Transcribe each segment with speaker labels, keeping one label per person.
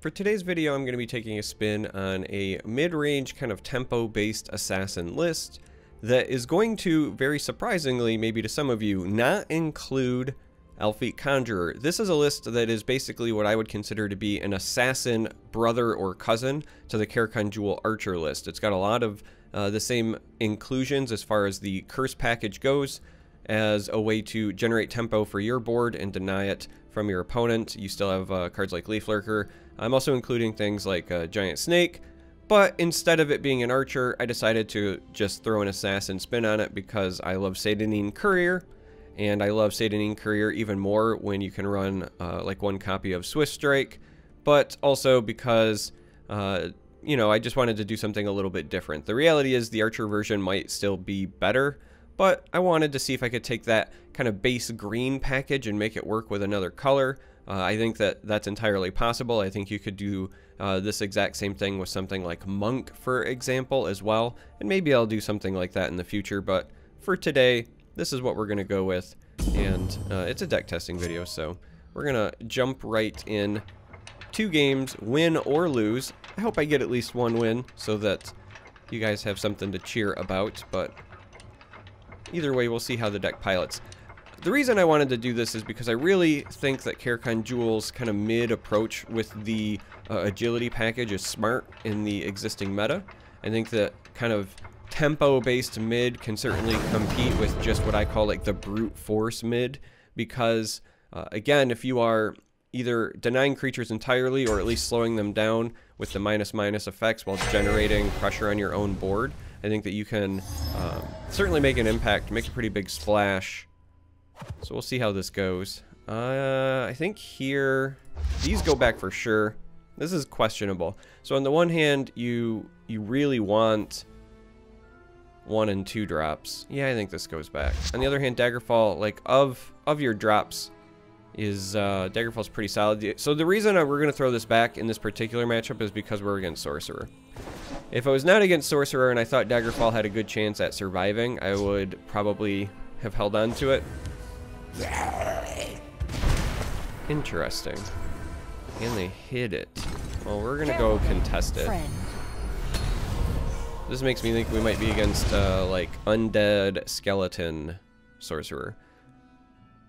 Speaker 1: For today's video, I'm going to be taking a spin on a mid-range kind of tempo-based assassin list that is going to, very surprisingly, maybe to some of you, not include Elfique Conjurer. This is a list that is basically what I would consider to be an assassin brother or cousin to the Karakhan Jewel Archer list. It's got a lot of the same inclusions as far as the curse package goes, as a way to generate tempo for your board and deny it from your opponent. You still have cards like Leaf Lurker. I'm also including things like Giant Snake, but instead of it being an archer, I decided to just throw an assassin spin on it because I love Seyda-Neen Courier, and I love Seyda-Neen Courier even more when you can run like one copy of Swift Strike, but also because you know, I just wanted to do something a little bit different. The reality is the archer version might still be better, but I wanted to see if I could take that kind of base green package and make it work with another color. I think that that's entirely possible. I think you could do this exact same thing with something like Monk, for example, as well. And maybe I'll do something like that in the future, but for today, this is what we're going to go with. And it's a deck testing video, so we're going to jump right in. 2 games, win or lose. I hope I get at least 1 win so that you guys have something to cheer about, but either way, we'll see how the deck pilots. The reason I wanted to do this is because I really think that Karakhan Jewel's kind of mid approach with the agility package is smart in the existing meta. I think that kind of tempo-based mid can certainly compete with just what I call like the brute force mid, because again, if you are either denying creatures entirely or at least slowing them down with the --/ effects while generating pressure on your own board, I think that you can certainly make an impact, make a pretty big splash. So we'll see how this goes. I think here, these go back for sure. This is questionable. So on the one hand, you really want 1 and 2 drops. Yeah, I think this goes back. On the other hand, Daggerfall, like of your drops, is Daggerfall's pretty solid. So the reason we're going to throw this back in this particular matchup is because we're against Sorcerer. If I was not against Sorcerer and I thought Daggerfall had a good chance at surviving, I would probably have held on to it. Interesting. And they hid it. Well, we're gonna go contest it. This makes me think we might be against like undead skeleton sorcerer.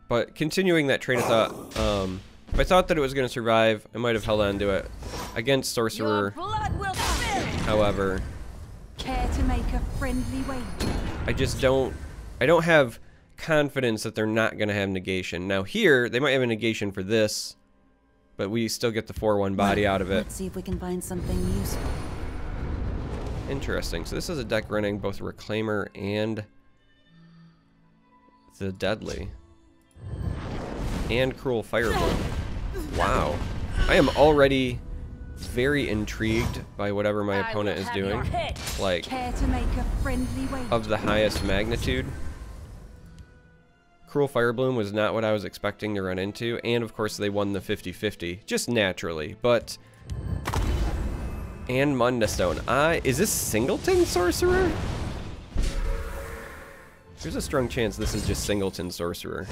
Speaker 1: But continuing that train of thought, if I thought that it was gonna survive, I might have held on to it. Against sorcerer, however,
Speaker 2: care to make a friendly wager?
Speaker 1: I don't have confidence that they're not going to have negation. Now here, they might have a negation for this, but we still get the 4/1 body out of it.
Speaker 2: Let's see if we can find something useful.
Speaker 1: Interesting. So this is a deck running both Reclaimer and the Deadly. And Cruel Firebloom. Wow. I am already very intrigued by whatever my opponent is doing. Like,
Speaker 2: care to make a friendly wager?
Speaker 1: Of the highest magnitude. Cruel Firebloom was not what I was expecting to run into, and of course they won the 50-50, just naturally, but... And Mundastone. Is this Singleton Sorcerer? There's a strong chance this is just Singleton Sorcerer,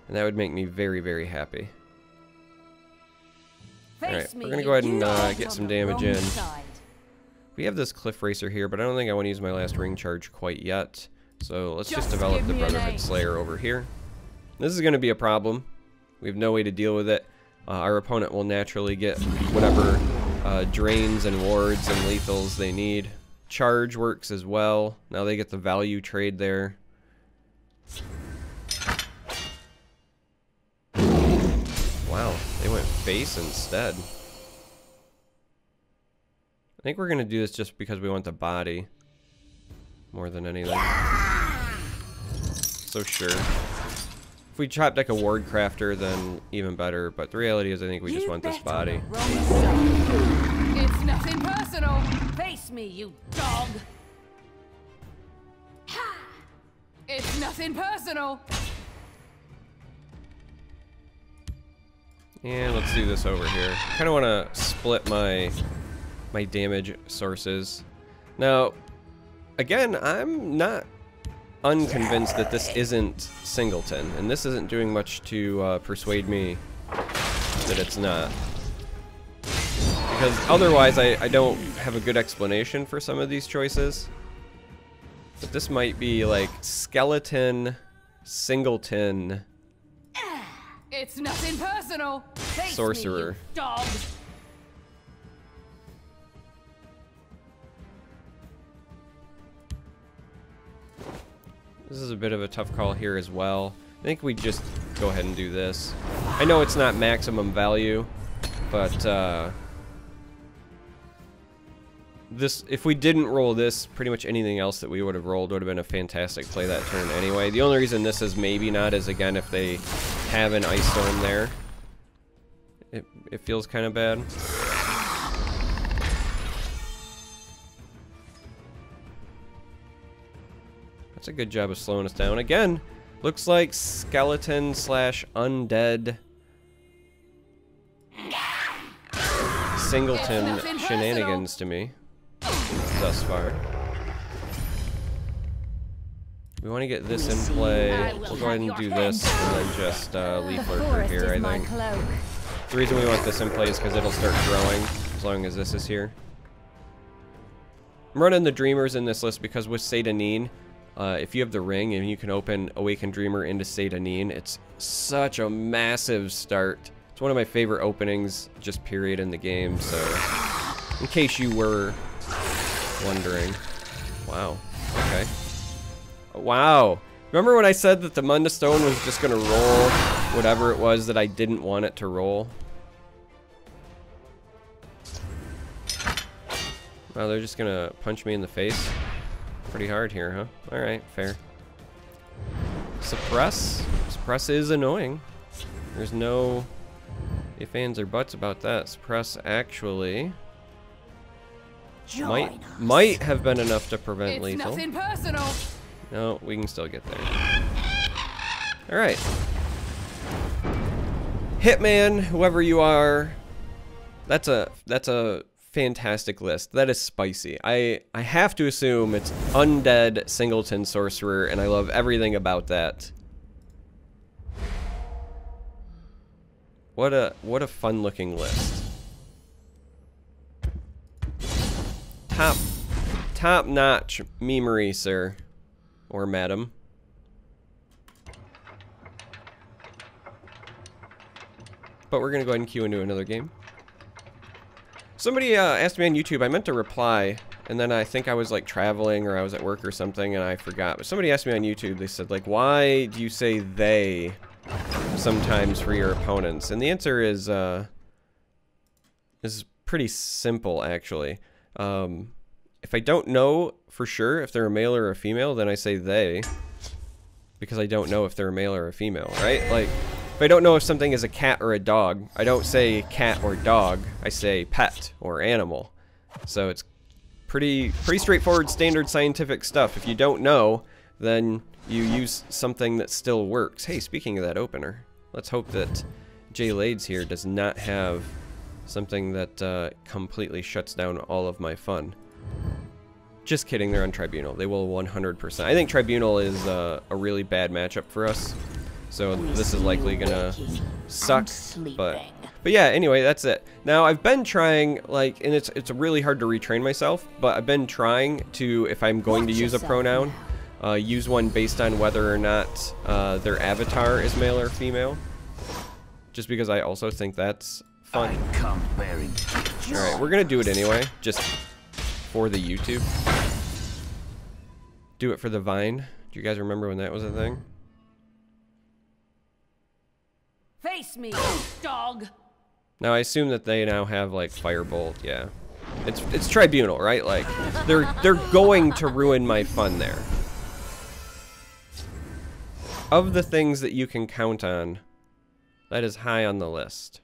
Speaker 1: and that would make me very, very happy. Alright, we're gonna go ahead and get some damage in. We have this Cliff Racer here, but I don't think I want to use my last ring charge quite yet. So let's just develop the Brotherhood Slayer over here. This is going to be a problem. We have no way to deal with it. Our opponent will naturally get whatever drains and wards and lethals they need. Charge works as well. Now they get the value trade there. Wow, they went face instead. I think we're going to do this just because we want the body more than anything. So sure. If we chop deck a Ward Crafter, then even better, but the reality is I think we just want this body.
Speaker 2: It's nothing personal. Face me, you dog. It's nothing personal.
Speaker 1: And let's do this over here. I kind of want to split my damage sources. Now, again, I'm not unconvinced that this isn't Singleton, and this isn't doing much to persuade me that it's not. because otherwise I don't have a good explanation for some of these choices. But this might be like skeleton, singleton,
Speaker 2: It's nothing personal. Face
Speaker 1: sorcerer.
Speaker 2: Me, you dog.
Speaker 1: This is a bit of a tough call here as well. I think we just go ahead and do this. I know it's not maximum value, but this, if we didn't roll this, pretty much anything else that we would have rolled would have been a fantastic play that turn anyway. The only reason this is maybe not is, again, if they have an Ice Storm there. It feels kind of bad. That's a good job of slowing us down. Again, looks like skeleton slash undead singleton shenanigans to me thus far. We want to get this in play. We'll go ahead and do this and then just Leaf Lurker here, I think. The reason we want this in play is because it'll start growing as long as this is here. I'm running the Dreamers in this list because with Satanin, if you have the ring and you can open Awakened Dreamer into Satanin, it's such a massive start. It's one of my favorite openings, just period, in the game, so in case you were wondering. Wow, okay. Wow. Remember when I said that the Munda Stone was just going to roll whatever it was that I didn't want it to roll? Wow, they're just going to punch me in the face pretty hard here, huh? Alright, fair. Suppress. Suppress is annoying. There's no ifs, ands, or buts about that. Suppress actually might have been enough to prevent
Speaker 2: It's
Speaker 1: lethal.
Speaker 2: nothing personal.
Speaker 1: No, we can still get there. Alright. Hitman, whoever you are, that's a fantastic list. That is spicy. I have to assume it's undead singleton sorcerer, and I love everything about that. What a fun looking list. Top notch memery, sir. Or madam. But we're gonna go ahead and queue into another game. Somebody asked me on YouTube, I meant to reply, and then I think I was like traveling or I was at work or something and I forgot. But somebody asked me on YouTube, they said like, why do you say they sometimes for your opponents? And the answer is pretty simple actually. If I don't know for sure if they're a male or a female, then I say they, because I don't know if they're a male or a female, right? Like, if I don't know if something is a cat or a dog, I don't say cat or dog, I say pet or animal. So it's pretty straightforward, standard scientific stuff. If you don't know, then you use something that still works. Hey, speaking of that opener, let's hope that Jay Lades here does not have something that completely shuts down all of my fun. Just kidding, they're on Tribunal. They will 100%. I think Tribunal is a really bad matchup for us. So this is likely gonna suck, but yeah, anyway, that's it. Now, I've been trying, like, and it's really hard to retrain myself, but I've been trying to, if I'm going to use a pronoun, use one based on whether or not their avatar is male or female. Just because I also think that's fun. Alright, we're gonna do it anyway, just for the YouTube. Do it for the Vine. Do you guys remember when that was a thing?
Speaker 2: Face me, dog.
Speaker 1: Now I assume that they now have like Firebolt. Yeah, it's Tribunal, right? Like they're going to ruin my fun there. Of the things that you can count on, that is high on the list.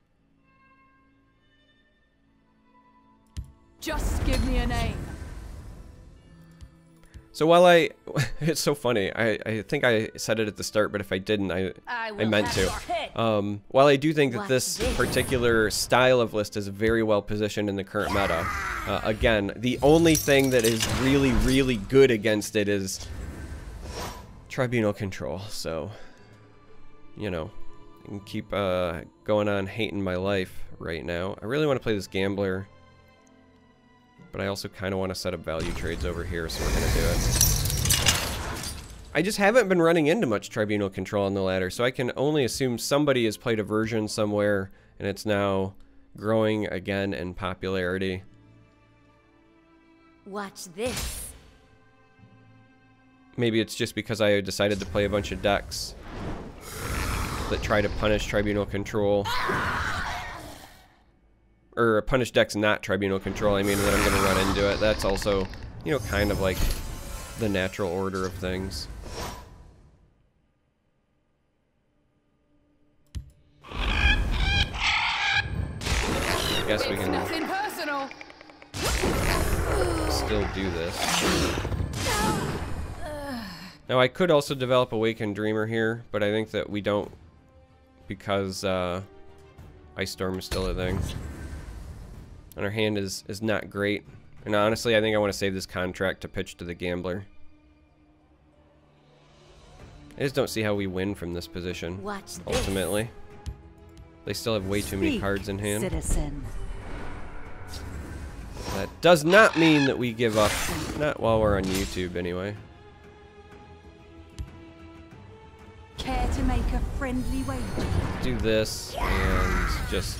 Speaker 2: Just give me a name.
Speaker 1: So while it's so funny, I think I said it at the start, but if I didn't, I meant to. While I do think that this particular style of list is very well positioned in the current meta, again, the only thing that is really, really good against it is Tribunal control. So, you know, I can keep going on hating my life right now. I really want to play this Gambler. But I also kind of want to set up value trades over here, so we're going to do it. I just haven't been running into much Tribunal control on the ladder, so I can only assume somebody has played a version somewhere, and it's now growing again in popularity.
Speaker 3: Watch this.
Speaker 1: Maybe it's just because I decided to play a bunch of decks that try to punish Tribunal control. Or punish decks not Tribunal control, I mean, that I'm going to run into it. That's also, you know, kind of like the natural order of things. I guess we can
Speaker 2: Nothing personal.
Speaker 1: still do this. Now, I could also develop Awakened Dreamer here, but I think that we don't, because Ice Storm is still a thing. And our hand is not great. And honestly, I think I want to save this contract to pitch to the Gambler. I just don't see how we win from this position, ultimately. They still have way too many cards in hand.
Speaker 3: Citizen.
Speaker 1: That does not mean that we give up. Not while we're on YouTube, anyway.
Speaker 3: Care to make a friendly wager?
Speaker 1: Do this and just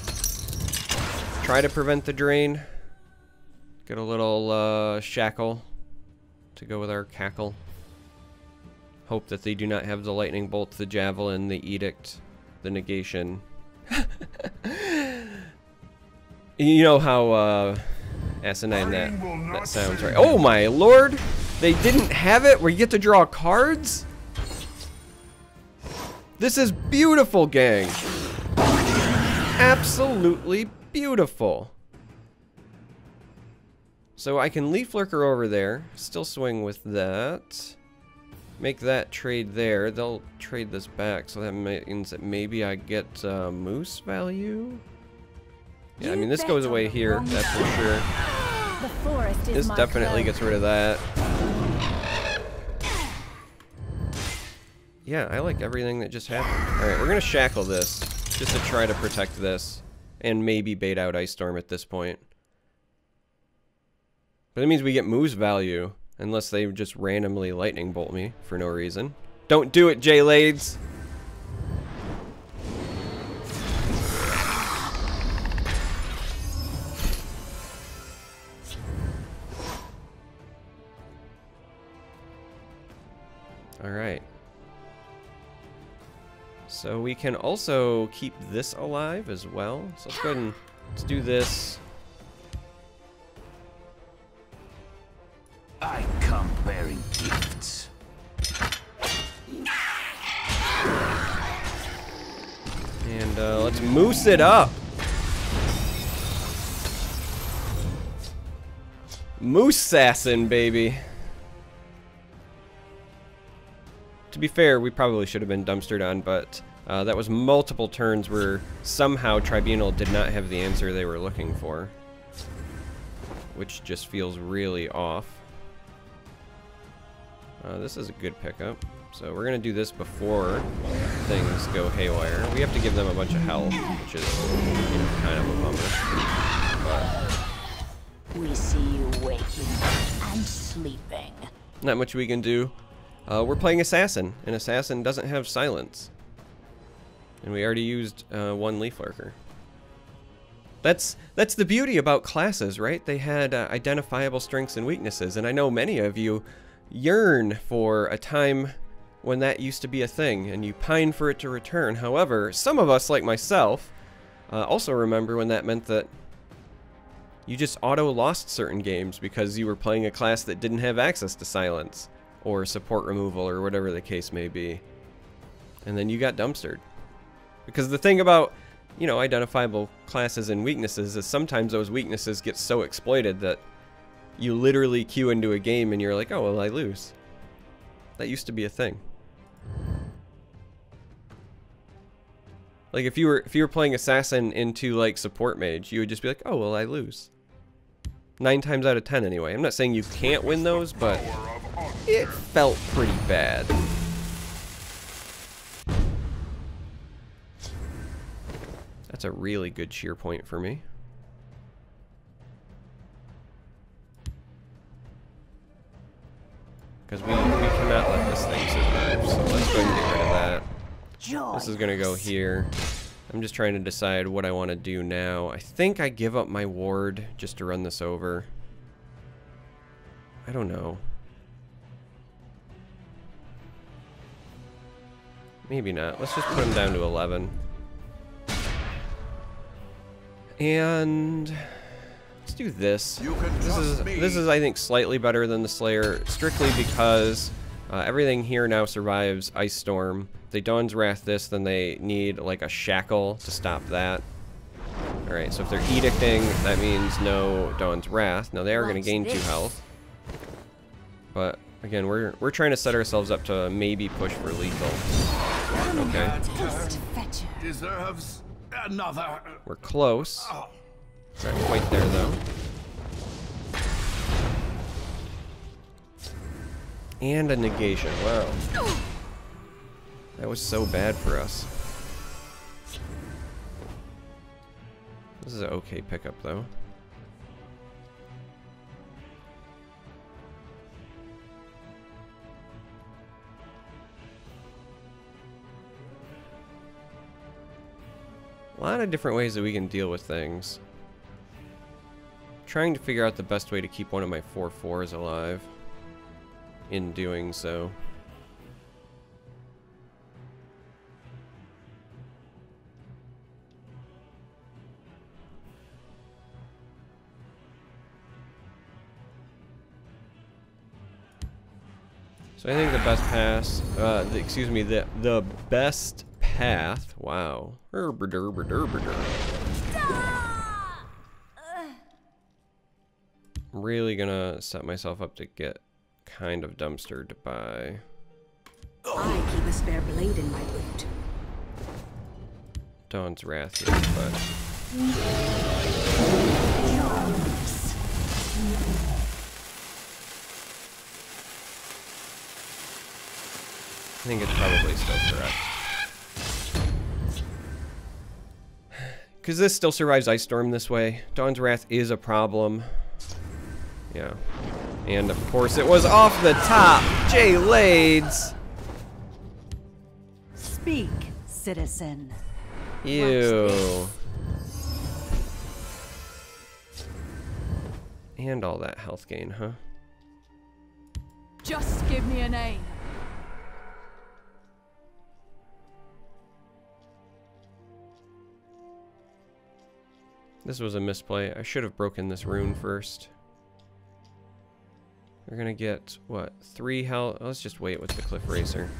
Speaker 1: try to prevent the drain. Get a little shackle to go with our cackle. Hope that they do not have the lightning bolt, the javelin, the edict, the negation. You know how asinine that sounds, right? Oh my lord! They didn't have it where you get to draw cards? This is beautiful, gang. Absolutely beautiful. So I can Leaf Lurker over there. Still swing with that. Make that trade there. They'll trade this back, so that means that maybe I get Moose value? Yeah, I mean, this goes away here, that's for sure.
Speaker 3: The forest is
Speaker 1: This definitely gets rid of that. Yeah, I like everything that just happened. Alright, we're gonna shackle this, just to try to protect this, and maybe bait out Ice Storm at this point. But that means we get Moose value, unless they just randomly lightning bolt me for no reason. Don't do it, J-Lades! Alright. So we can also keep this alive as well. So let's go ahead and let's do this.
Speaker 4: I come bearing gifts.
Speaker 1: And let's moose it up. Moose-assassin, baby. To be fair, we probably should have been dumpstered on, but that was multiple turns where somehow Tribunal did not have the answer they were looking for. Which just feels really off. This is a good pickup. So we're going to do this before things go haywire. We have to give them a bunch of health, which is, you know, kind of a bummer. But
Speaker 3: We see you waking and sleeping.
Speaker 1: not much we can do. We're playing Assassin, and Assassin doesn't have silence. And we already used one Leaf Lurker. That's the beauty about classes, right? They had identifiable strengths and weaknesses, and I know many of you yearn for a time when that used to be a thing, and you pine for it to return. However, some of us, like myself, also remember when that meant that you just auto-lost certain games because you were playing a class that didn't have access to silence, or support removal, or whatever the case may be. And then you got dumpstered. Because the thing about, you know, identifiable classes and weaknesses is sometimes those weaknesses get so exploited that you literally queue into a game and you're like, oh, well, I lose. That used to be a thing. Like, if you were playing Assassin into, like, Support Mage, you would just be like, oh, well, I lose. 9 times out of 10, anyway. I'm not saying you can't win those, but it felt pretty bad. That's a really good shear point for me. this is gonna go here. I'm just trying to decide what I want to do now. I think I give up my ward just to run this over. I don't know. Maybe not. Let's just put him down to 11. And let's do this. This is I think slightly better than the Slayer, strictly because everything here now survives Ice Storm. If they Dawn's Wrath this, then they need like a shackle to stop that. Alright, so if they're edicting, that means no Dawn's Wrath. Now they are going to gain 2 health. But again, we're trying to set ourselves up to maybe push for lethal. Okay.
Speaker 4: Deserves another.
Speaker 1: We're close. Not quite there though. And a negation. Wow. That was so bad for us. This is an okay pickup though. A lot of different ways that we can deal with things. Trying to figure out the best way to keep one of my 4/4s alive. In doing so. So I think the best pass, the best path, wow. I'm really gonna set myself up to get kind of dumpstered by...
Speaker 3: I keep a spare blade in my boot.
Speaker 1: Dawn's Wrath here, but... I think it's probably still correct. Because this still survives Ice Storm this way. Dawn's Wrath is a problem. Yeah. And of course it was off the top! Jay Lades!
Speaker 3: Speak, citizen.
Speaker 1: Ew. And all that health gain, huh?
Speaker 2: Just give me a name.
Speaker 1: This was a misplay. I should have broken this rune first. We're gonna get, what, 3 health? Let's just wait with the Cliff Racer.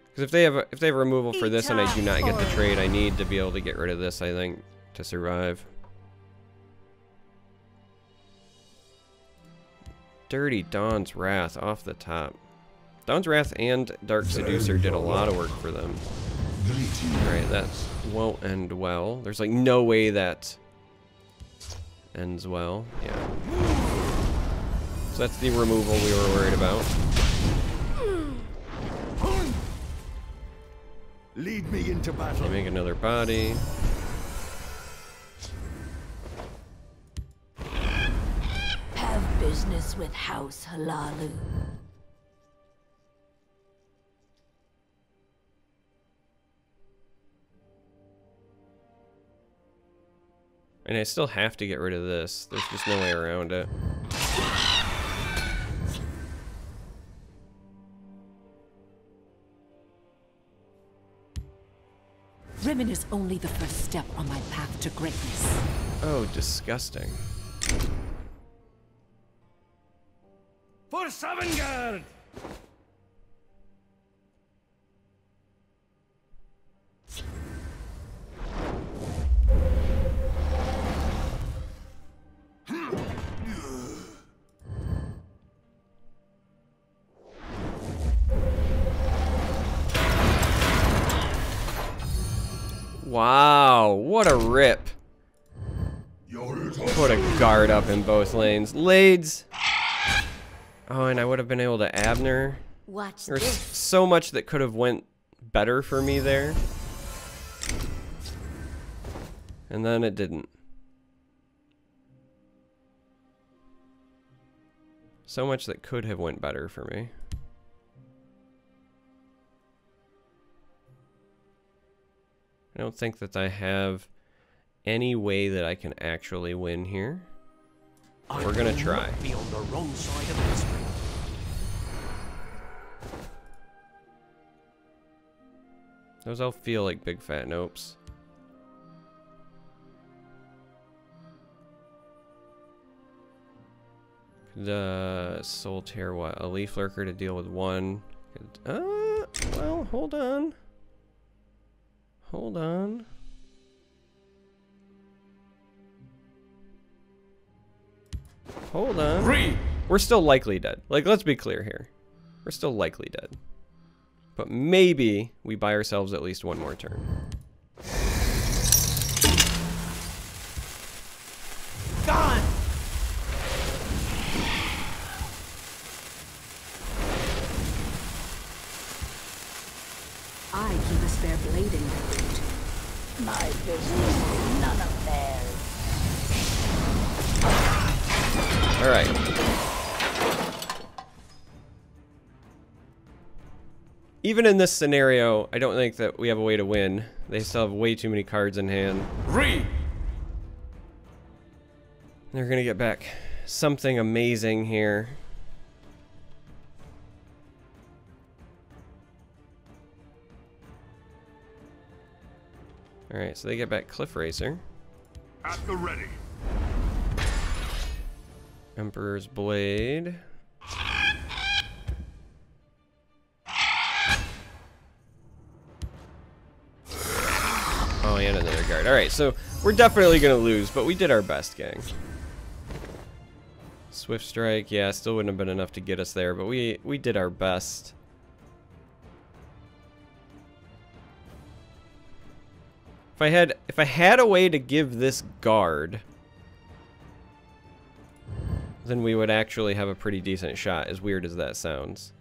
Speaker 1: Because if they have removal for this and I do not get the trade, I need to be able to get rid of this, I think, to survive. Dirty Dawn's Wrath off the top. Dawn's Wrath and Dark Seducer did a lot of work for them. Alright, that won't end well. There's like no way that ends well. Yeah. So that's the removal we were worried about.
Speaker 4: Lead me into battle.
Speaker 1: Make another body.
Speaker 3: Have business with House Halalu.
Speaker 1: And I still have to get rid of this. There's just no way around it.
Speaker 3: Rimmon is only the first step on my path to greatness.
Speaker 1: Oh, disgusting.
Speaker 4: For Sovngarde!
Speaker 1: Wow, what a rip. Put a guard up in both lanes. Lades. Oh, and I would have been able to Abner.
Speaker 3: Watch
Speaker 1: There's
Speaker 3: this.
Speaker 1: so much that could have went better for me there. And then it didn't. So much that could have went better for me. I don't think that I have any way that I can actually win here. We're gonna try.
Speaker 5: Be on the wrong side of history.
Speaker 1: Those all feel like big fat nopes. The Soul Tear, what? A Leaf Lurker to deal with one. Well, hold on. Hold on. Hold on. We're still likely dead. Like, let's be clear here. We're still likely dead. But maybe we buy ourselves at least one more turn.
Speaker 5: Gone!
Speaker 3: I keep a spare blade in my boot.
Speaker 2: My business is none of theirs.
Speaker 1: Alright. Even in this scenario, I don't think that we have a way to win. They still have way too many cards in hand. They're gonna get back something amazing here. Alright, so they get back Cliff Racer.
Speaker 4: At the ready.
Speaker 1: Emperor's Blade. Oh, and another guard. Alright, so we're definitely gonna lose, but we did our best, gang. Swift Strike, yeah, still wouldn't have been enough to get us there, but we did our best. If I had a way to give this guard, then we would actually have a pretty decent shot, as weird as that sounds.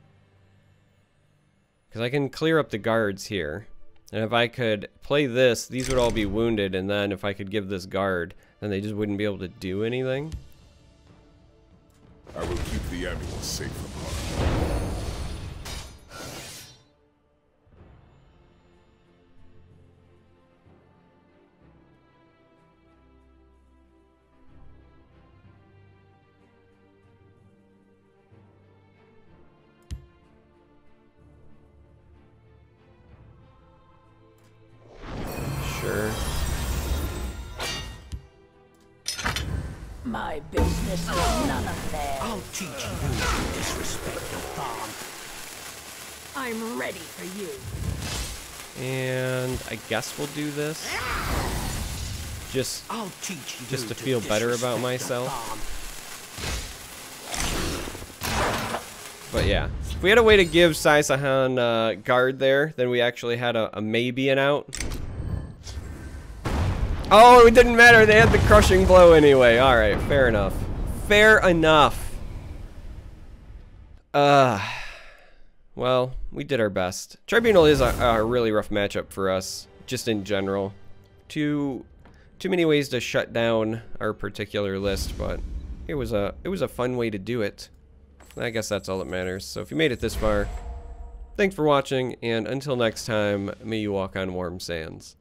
Speaker 1: Because I can clear up the guards here. And if I could play this, these would all be wounded, and then if I could give this guard, then they just wouldn't be able to do anything.
Speaker 6: I will keep the amulet safe from harm.
Speaker 1: Sure.
Speaker 2: My business is none of theirs.
Speaker 5: I'll teach you to disrespect the farm.
Speaker 2: I'm ready for you.
Speaker 1: And I guess we'll do this.
Speaker 5: I'll teach you
Speaker 1: Just to feel better about
Speaker 5: disrespect the
Speaker 1: myself.
Speaker 5: farm.
Speaker 1: But yeah, if we had a way to give Sai Sahan guard there, then we actually had a maybe an out. Oh, it didn't matter. They had the crushing blow anyway. All right, fair enough. Fair enough. Well, we did our best. Tribunal is a really rough matchup for us, just in general. Too many ways to shut down our particular list, but it was a fun way to do it. I guess that's all that matters. So if you made it this far, thanks for watching, and until next time, may you walk on warm sands.